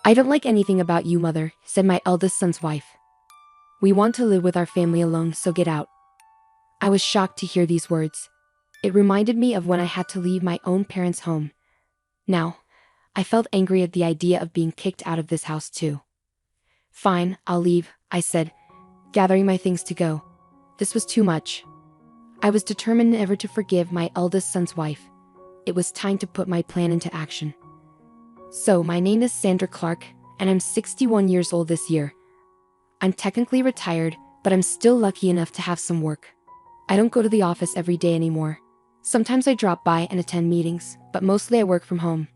"I don't like anything about you, mother," said my eldest son's wife. "We want to live with our family alone, so get out." I was shocked to hear these words. It reminded me of when I had to leave my own parents' home. Now, I felt angry at the idea of being kicked out of this house too. "Fine, I'll leave," I said, gathering my things to go. This was too much. I was determined never to forgive my eldest son's wife. It was time to put my plan into action. So, my name is Sandra Clark, and I'm 61 years old this year. I'm technically retired, but I'm still lucky enough to have some work. I don't go to the office every day anymore. Sometimes I drop by and attend meetings, but mostly I work from home.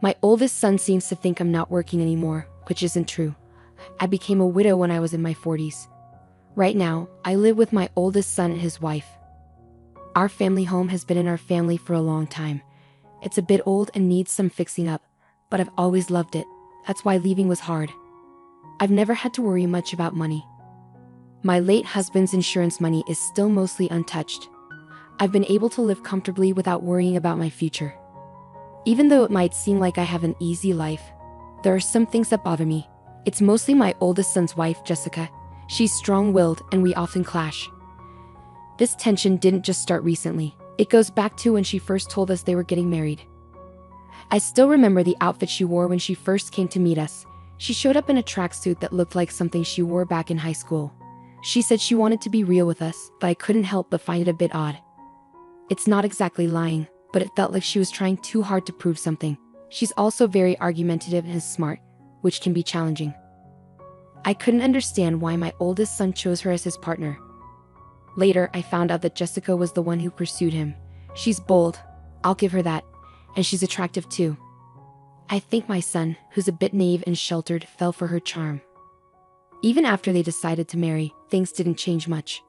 My oldest son seems to think I'm not working anymore, which isn't true. I became a widow when I was in my 40s. Right now, I live with my oldest son and his wife. Our family home has been in our family for a long time. It's a bit old and needs some fixing up, but I've always loved it. That's why leaving was hard. I've never had to worry much about money. My late husband's insurance money is still mostly untouched. I've been able to live comfortably without worrying about my future. Even though it might seem like I have an easy life, there are some things that bother me. It's mostly my oldest son's wife, Jessica. She's strong-willed and we often clash. This tension didn't just start recently. It goes back to when she first told us they were getting married. I still remember the outfit she wore when she first came to meet us. She showed up in a tracksuit that looked like something she wore back in high school. She said she wanted to be real with us, but I couldn't help but find it a bit odd. It's not exactly lying, but it felt like she was trying too hard to prove something. She's also very argumentative and smart, which can be challenging. I couldn't understand why my oldest son chose her as his partner. Later, I found out that Jessica was the one who pursued him. She's bold, I'll give her that, and she's attractive too. I think my son, who's a bit naive and sheltered, fell for her charm. Even after they decided to marry, things didn't change much.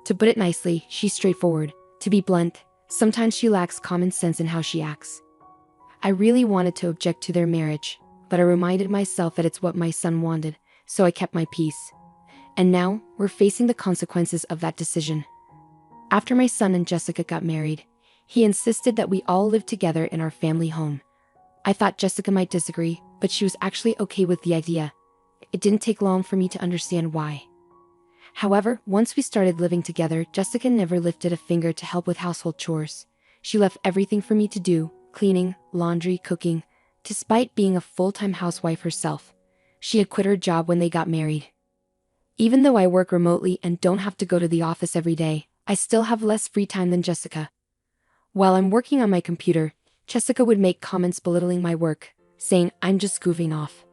To put it nicely, she's straightforward. To be blunt, sometimes she lacks common sense in how she acts. I really wanted to object to their marriage, but I reminded myself that it's what my son wanted, so I kept my peace. And now, we're facing the consequences of that decision. After my son and Jessica got married, he insisted that we all live together in our family home. I thought Jessica might disagree, but she was actually okay with the idea. It didn't take long for me to understand why. However, once we started living together, Jessica never lifted a finger to help with household chores. She left everything for me to do, cleaning, laundry, cooking, despite being a full-time housewife herself. She had quit her job when they got married. Even though I work remotely and don't have to go to the office every day, I still have less free time than Jessica. While I'm working on my computer, Jessica would make comments belittling my work, saying I'm just goofing off.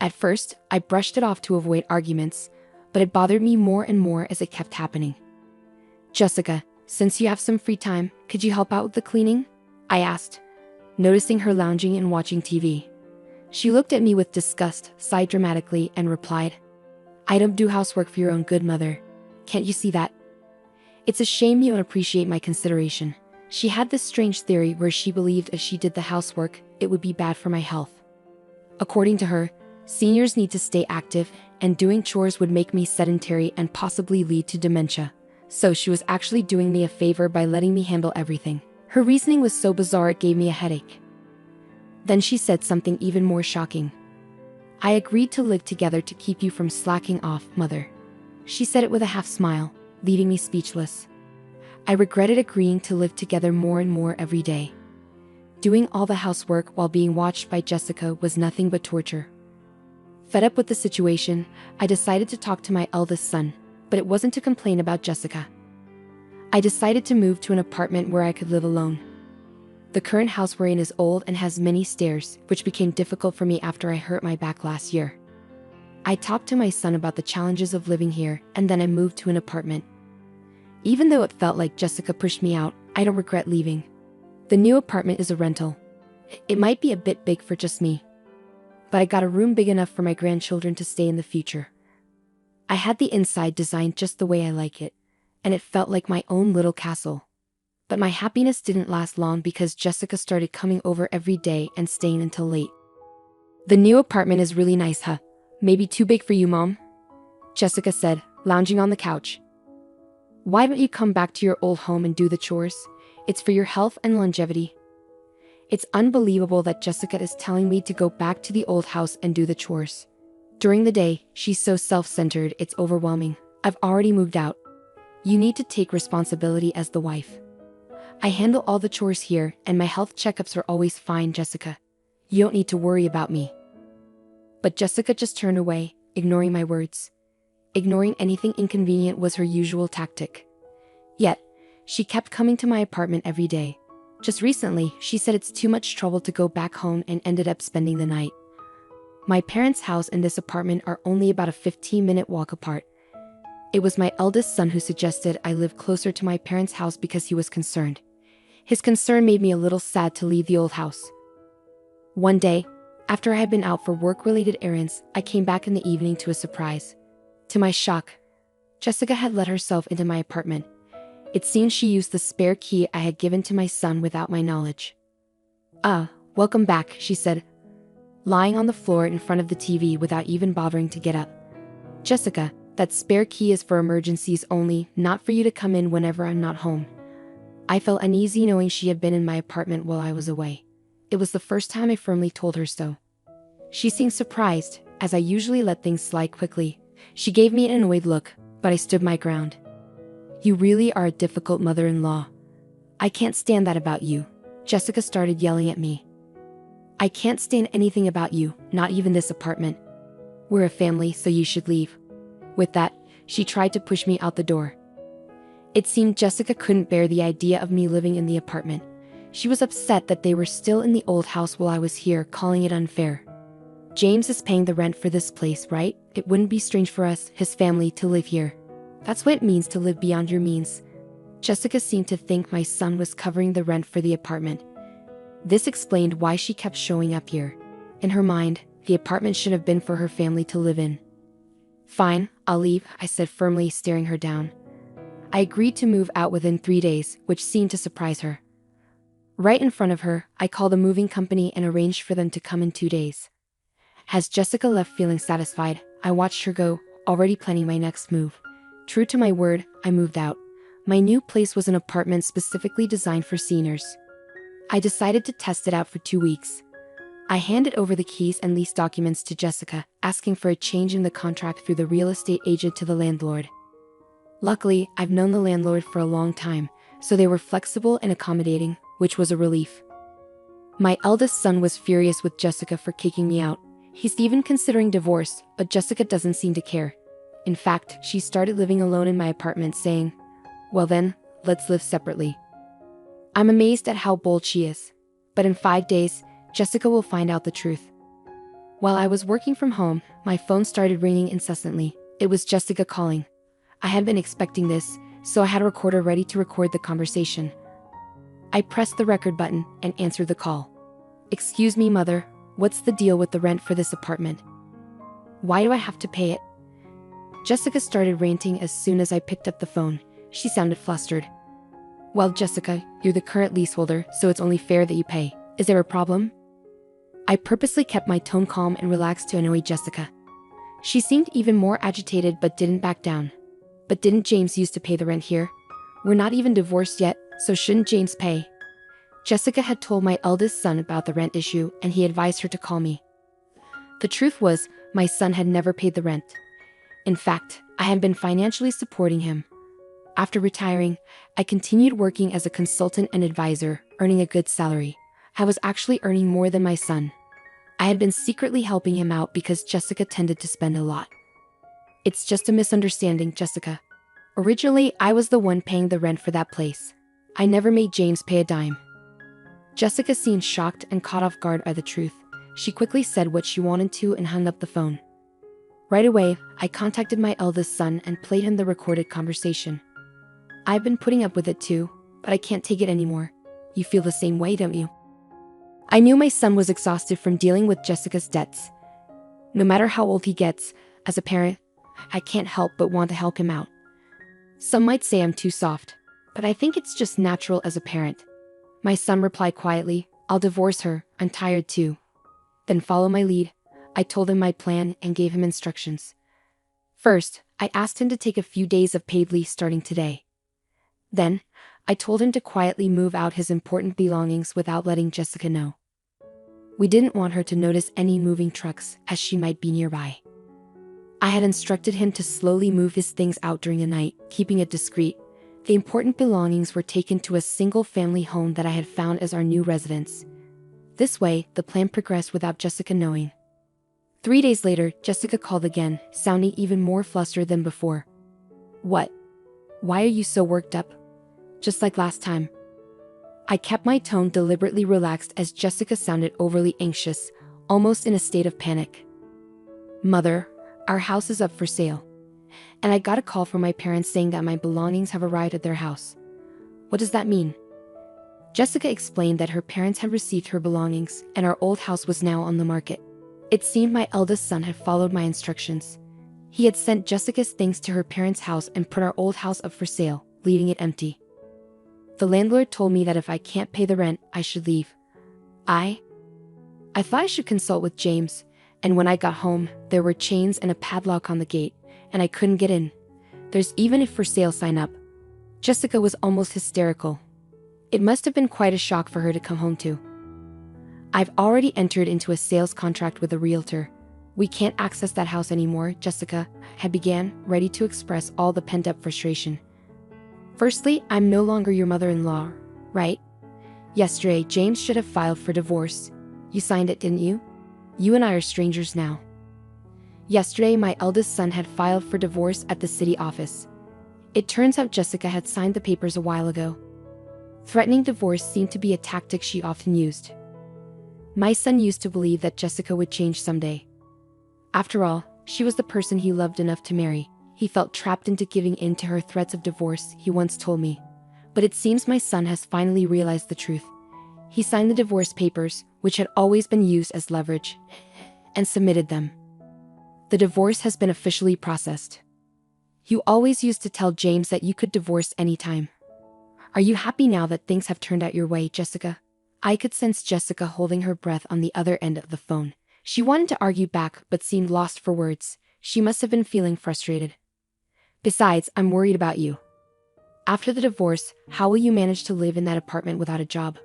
At first, I brushed it off to avoid arguments, but it bothered me more and more as it kept happening. "Jessica, since you have some free time, could you help out with the cleaning?" I asked, noticing her lounging and watching TV. She looked at me with disgust, sighed dramatically, and replied, "I don't do housework for your own good, mother. Can't you see that? It's a shame you don't appreciate my consideration." She had this strange theory where she believed if she did the housework, it would be bad for my health. According to her, seniors need to stay active, and doing chores would make me sedentary and possibly lead to dementia. So she was actually doing me a favor by letting me handle everything. Her reasoning was so bizarre it gave me a headache. Then she said something even more shocking. "I agreed to live together to keep you from slacking off, mother." She said it with a half smile, leaving me speechless. I regretted agreeing to live together more and more every day. Doing all the housework while being watched by Jessica was nothing but torture. Fed up with the situation, I decided to talk to my eldest son, but it wasn't to complain about Jessica. I decided to move to an apartment where I could live alone. The current house we're in is old and has many stairs, which became difficult for me after I hurt my back last year. I talked to my son about the challenges of living here, and then I moved to an apartment. Even though it felt like Jessica pushed me out, I don't regret leaving. The new apartment is a rental. It might be a bit big for just me, but I got a room big enough for my grandchildren to stay in the future. I had the inside designed just the way I like it, and it felt like my own little castle. But my happiness didn't last long because Jessica started coming over every day and staying until late. "The new apartment is really nice, huh? Maybe too big for you, Mom?" Jessica said, lounging on the couch. "Why don't you come back to your old home and do the chores? It's for your health and longevity." It's unbelievable that Jessica is telling me to go back to the old house and do the chores. During the day, she's so self-centered, it's overwhelming. I've already moved out. You need to take responsibility as the wife. I handle all the chores here, and my health checkups are always fine, Jessica. You don't need to worry about me. But Jessica just turned away, ignoring my words. Ignoring anything inconvenient was her usual tactic. Yet, she kept coming to my apartment every day. Just recently, she said it's too much trouble to go back home and ended up spending the night. My parents' house and this apartment are only about a 15-minute walk apart. It was my eldest son who suggested I live closer to my parents' house because he was concerned. His concern made me a little sad to leave the old house. One day, after I had been out for work-related errands, I came back in the evening to a surprise. To my shock, Jessica had let herself into my apartment. It seems she used the spare key I had given to my son without my knowledge. Welcome back, she said, lying on the floor in front of the TV without even bothering to get up. Jessica, that spare key is for emergencies only, not for you to come in whenever I'm not home. I felt uneasy knowing she had been in my apartment while I was away. It was the first time I firmly told her so. She seemed surprised, as I usually let things slide quickly. She gave me an annoyed look, but I stood my ground. You really are a difficult mother-in-law. I can't stand that about you. Jessica started yelling at me. I can't stand anything about you, not even this apartment. We're a family, so you should leave. With that, she tried to push me out the door. It seemed Jessica couldn't bear the idea of me living in the apartment. She was upset that they were still in the old house while I was here, calling it unfair. James is paying the rent for this place, right? It wouldn't be strange for us, his family, to live here. That's what it means to live beyond your means. Jessica seemed to think my son was covering the rent for the apartment. This explained why she kept showing up here. In her mind, the apartment should have been for her family to live in. Fine, I'll leave, I said firmly, staring her down. I agreed to move out within 3 days, which seemed to surprise her. Right in front of her, I called a moving company and arranged for them to come in 2 days. As Jessica left feeling satisfied, I watched her go, already planning my next move. True to my word, I moved out. My new place was an apartment specifically designed for seniors. I decided to test it out for 2 weeks. I handed over the keys and lease documents to Jessica, asking for a change in the contract through the real estate agent to the landlord. Luckily, I've known the landlord for a long time, so they were flexible and accommodating, which was a relief. My eldest son was furious with Jessica for kicking me out. He's even considering divorce, but Jessica doesn't seem to care. In fact, she started living alone in my apartment, saying, "Well then, let's live separately." I'm amazed at how bold she is. But in 5 days, Jessica will find out the truth. While I was working from home, my phone started ringing incessantly. It was Jessica calling. I had been expecting this, so I had a recorder ready to record the conversation. I pressed the record button and answered the call. "Excuse me, mother, what's the deal with the rent for this apartment? Why do I have to pay it?" Jessica started ranting as soon as I picked up the phone. She sounded flustered. "Well, Jessica, you're the current leaseholder, so it's only fair that you pay. Is there a problem?" I purposely kept my tone calm and relaxed to annoy Jessica. She seemed even more agitated but didn't back down. "But didn't James used to pay the rent here? We're not even divorced yet, so shouldn't James pay?" Jessica had told my eldest son about the rent issue and he advised her to call me. The truth was, my son had never paid the rent. In fact, I had been financially supporting him. After retiring, I continued working as a consultant and advisor, earning a good salary. I was actually earning more than my son. I had been secretly helping him out because Jessica tended to spend a lot. "It's just a misunderstanding, Jessica. Originally, I was the one paying the rent for that place. I never made James pay a dime." Jessica seemed shocked and caught off guard by the truth. She quickly said what she wanted to and hung up the phone. Right away, I contacted my eldest son and played him the recorded conversation. "I've been putting up with it too, but I can't take it anymore. You feel the same way, don't you?" I knew my son was exhausted from dealing with Jessica's debts. No matter how old he gets, as a parent, I can't help but want to help him out. Some might say I'm too soft, but I think it's just natural as a parent. My son replied quietly, "I'll divorce her, I'm tired too." Then follow my lead. I told him my plan and gave him instructions. First, I asked him to take a few days of paid leave starting today. Then, I told him to quietly move out his important belongings without letting Jessica know. We didn't want her to notice any moving trucks, as she might be nearby. I had instructed him to slowly move his things out during the night, keeping it discreet. The important belongings were taken to a single-family home that I had found as our new residence. This way, the plan progressed without Jessica knowing. 3 days later, Jessica called again, sounding even more flustered than before. "What? Why are you so worked up? Just like last time." I kept my tone deliberately relaxed as Jessica sounded overly anxious, almost in a state of panic. "Mother, our house is up for sale. And I got a call from my parents saying that my belongings have arrived at their house." "What does that mean?" Jessica explained that her parents had received her belongings and our old house was now on the market. It seemed my eldest son had followed my instructions. He had sent Jessica's things to her parents' house and put our old house up for sale, leaving it empty. The landlord told me that if I can't pay the rent, I should leave. I thought I should consult with James, and when I got home, there were chains and a padlock on the gate, and I couldn't get in. There's even a for sale sign up. Jessica was almost hysterical. It must have been quite a shock for her to come home to. "I've already entered into a sales contract with a realtor. We can't access that house anymore," Jessica had began, ready to express all the pent-up frustration. "Firstly, I'm no longer your mother-in-law, right? Yesterday, James should have filed for divorce. You signed it, didn't you? You and I are strangers now." Yesterday, my eldest son had filed for divorce at the city office. It turns out Jessica had signed the papers a while ago. Threatening divorce seemed to be a tactic she often used. My son used to believe that Jessica would change someday. After all, she was the person he loved enough to marry. He felt trapped into giving in to her threats of divorce, he once told me. But it seems my son has finally realized the truth. He signed the divorce papers, which had always been used as leverage, and submitted them. The divorce has been officially processed. "You always used to tell James that you could divorce anytime. Are you happy now that things have turned out your way, Jessica?" I could sense Jessica holding her breath on the other end of the phone. She wanted to argue back but seemed lost for words. She must have been feeling frustrated. "Besides, I'm worried about you. After the divorce, how will you manage to live in that apartment without a job?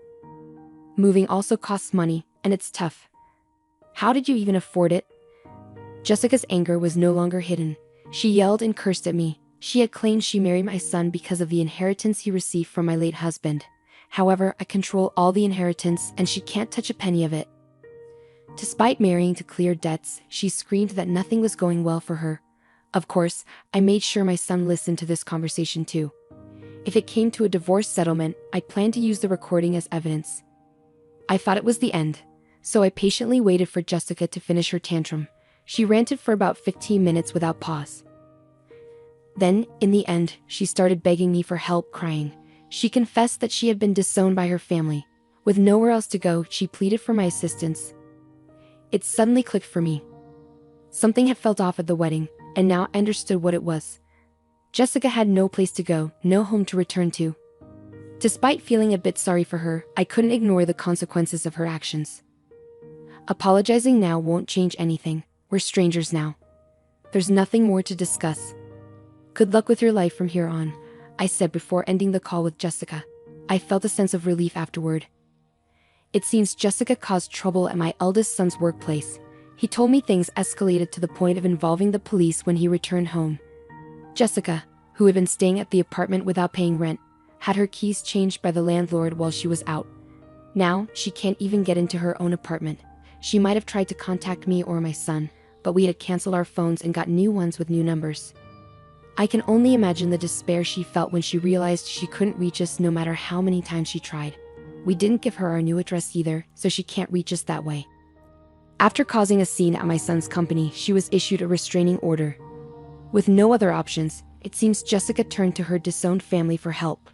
Moving also costs money, and it's tough. How did you even afford it?" Jessica's anger was no longer hidden. She yelled and cursed at me. She had claimed she married my son because of the inheritance he received from my late husband. However, I control all the inheritance and she can't touch a penny of it. Despite marrying to clear debts, she screamed that nothing was going well for her. Of course, I made sure my son listened to this conversation too. If it came to a divorce settlement, I planned to use the recording as evidence. I thought it was the end, so I patiently waited for Jessica to finish her tantrum. She ranted for about 15 minutes without pause. Then, in the end, she started begging me for help, crying. She confessed that she had been disowned by her family. With nowhere else to go, she pleaded for my assistance. It suddenly clicked for me. Something had felt off at the wedding, and now I understood what it was. Jessica had no place to go, no home to return to. Despite feeling a bit sorry for her, I couldn't ignore the consequences of her actions. Apologizing now won't change anything. We're strangers now. There's nothing more to discuss. Good luck with your life from here on, I said before ending the call with Jessica. I felt a sense of relief afterward. It seems Jessica caused trouble at my eldest son's workplace. He told me things escalated to the point of involving the police when he returned home. Jessica, who had been staying at the apartment without paying rent, had her keys changed by the landlord while she was out. Now, she can't even get into her own apartment. She might have tried to contact me or my son, but we had canceled our phones and got new ones with new numbers. I can only imagine the despair she felt when she realized she couldn't reach us no matter how many times she tried. We didn't give her our new address either, so she can't reach us that way. After causing a scene at my son's company, she was issued a restraining order. With no other options, it seems Jessica turned to her disowned family for help.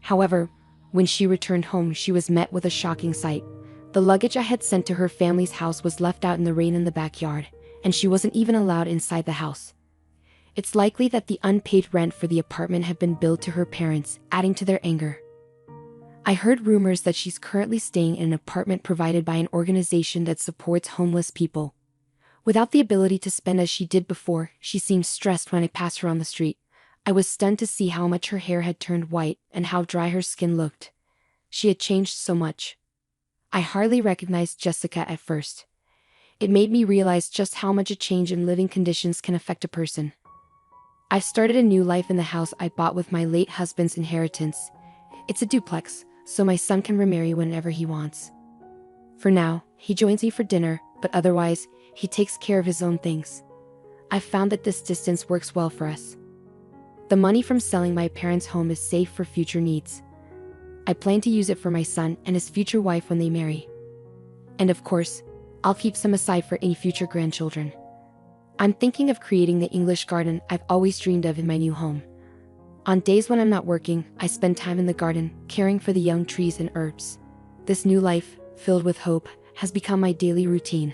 However, when she returned home, she was met with a shocking sight. The luggage I had sent to her family's house was left out in the rain in the backyard, and she wasn't even allowed inside the house. It's likely that the unpaid rent for the apartment had been billed to her parents, adding to their anger. I heard rumors that she's currently staying in an apartment provided by an organization that supports homeless people. Without the ability to spend as she did before, she seems stressed when I pass her on the street. I was stunned to see how much her hair had turned white and how dry her skin looked. She had changed so much. I hardly recognized Jessica at first. It made me realize just how much a change in living conditions can affect a person. I've started a new life in the house I bought with my late husband's inheritance. It's a duplex, so my son can remarry whenever he wants. For now, he joins me for dinner, but otherwise, he takes care of his own things. I've found that this distance works well for us. The money from selling my parents' home is safe for future needs. I plan to use it for my son and his future wife when they marry. And of course, I'll keep some aside for any future grandchildren. I'm thinking of creating the English garden I've always dreamed of in my new home. On days when I'm not working, I spend time in the garden, caring for the young trees and herbs. This new life, filled with hope, has become my daily routine.